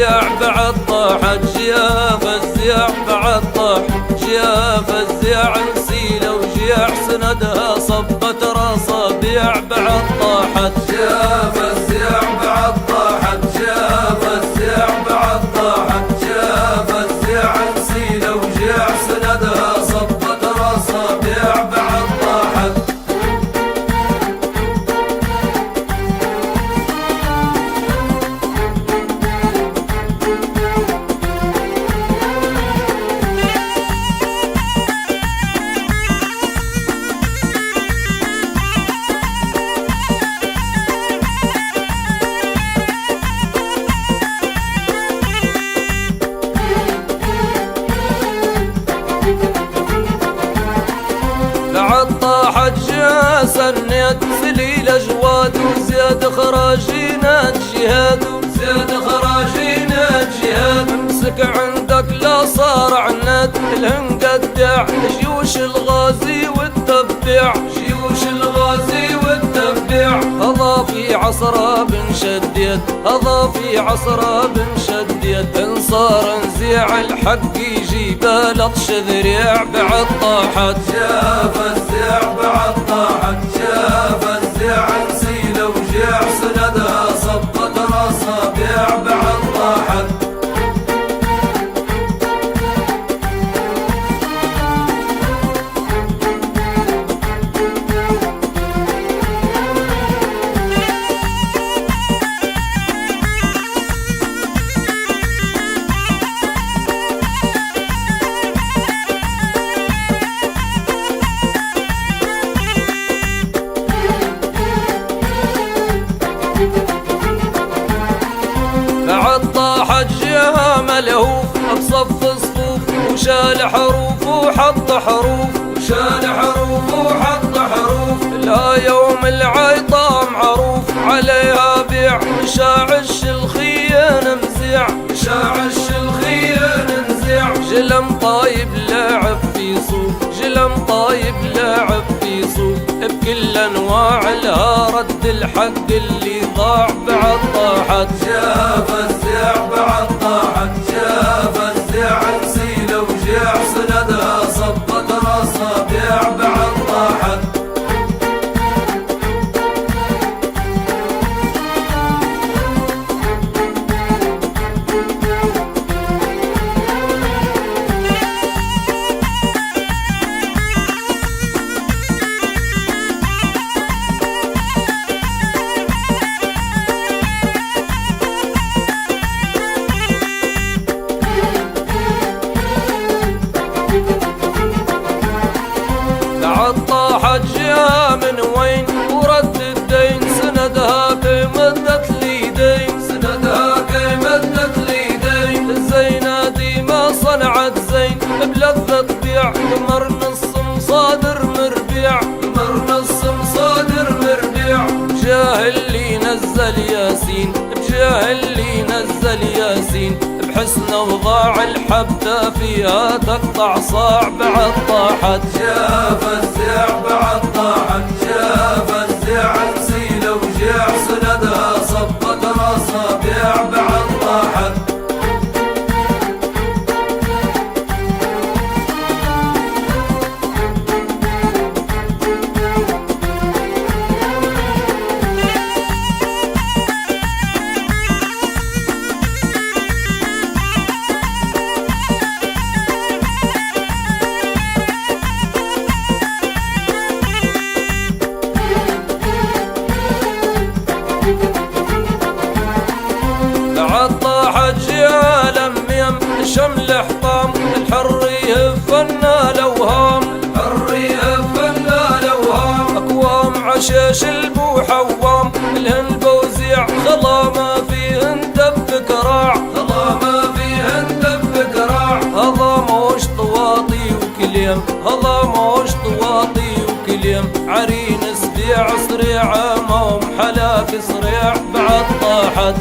الزياع بعد طاحت، جياف الزياع بعد طاح، جياف الزياع نسيلة وجياع سندها صبت رصابيع بعد طاحت، جياف الزياع بعد طاحت، جياف الزياع بعد طاحت، جياف الزياع نسيلة وجياع سندها صبت رصابيع بعد طاحت. بعد طاحت سنيت سليل جواد وزياد خراجينات جهاد، وزياد خراجينات جهاد، امسك عندك لا صار عناد الهنقدع جيوش الغازي والتبع، جيوش الغازي والتبع، هضا في عصرة بن شديد، هضا في عصرة بن شديد، انصار نزيع الحق يجيب لطش ذريع بعد طاحت، جاف الزيع بعد طاحت، جاف الزيع نسيلة وجيع سندها صبت رصابيع بعد طاحت. بعد طاحت جهة ملهوف بصف صفوف وشال حروف وحط حروف، وشال حروف وحط حروف، لا يوم العيطام عروف عليها بيع مشاعش الخيان مزيع، مشاعش الخيان نزيع، جلم طايب لاعب في صوف، جلم طايب لاعب في صوف، بكل انواع لها رد الحق اللي ضاع بعد طاحت، جاف الزياع بعد طاحت، جاف الزياع نسيلة وجيع سندها صبت رصابيع بعد طاحت. بعد طاحت جهة من وين ورد الدين سندها كي مدت ليدين، سندها كي مدت ليدين، زينة ديما صنعت زين بلذة بيع قمر نص مصادر مربيع، قمر نص مصادر مربيع، بجاه اللي نزل ياسين، بجاه اللي نزل ياسين، بحسن وضاع الحبة فيها تقطع صاع بعد طاحت، جاف الزياع بعد طاحت، جاف الزياع نسيلة وجيع سندها صبت رصابيع بعد طاحت. بعد طاحت جهة لميم شمل حطام الحر يهفنا الاوهام، الحر يهفنا الاوهام، اكوام عشاش البوحوام الهند وزيع خلا ما فيه دب كراع، خلا ما فيه دب كراع، هضا موش طواطي وكليم، هضا موش طواطي وكليم، عرين سبيع صريع موم حلاك صريع بعد طاحت.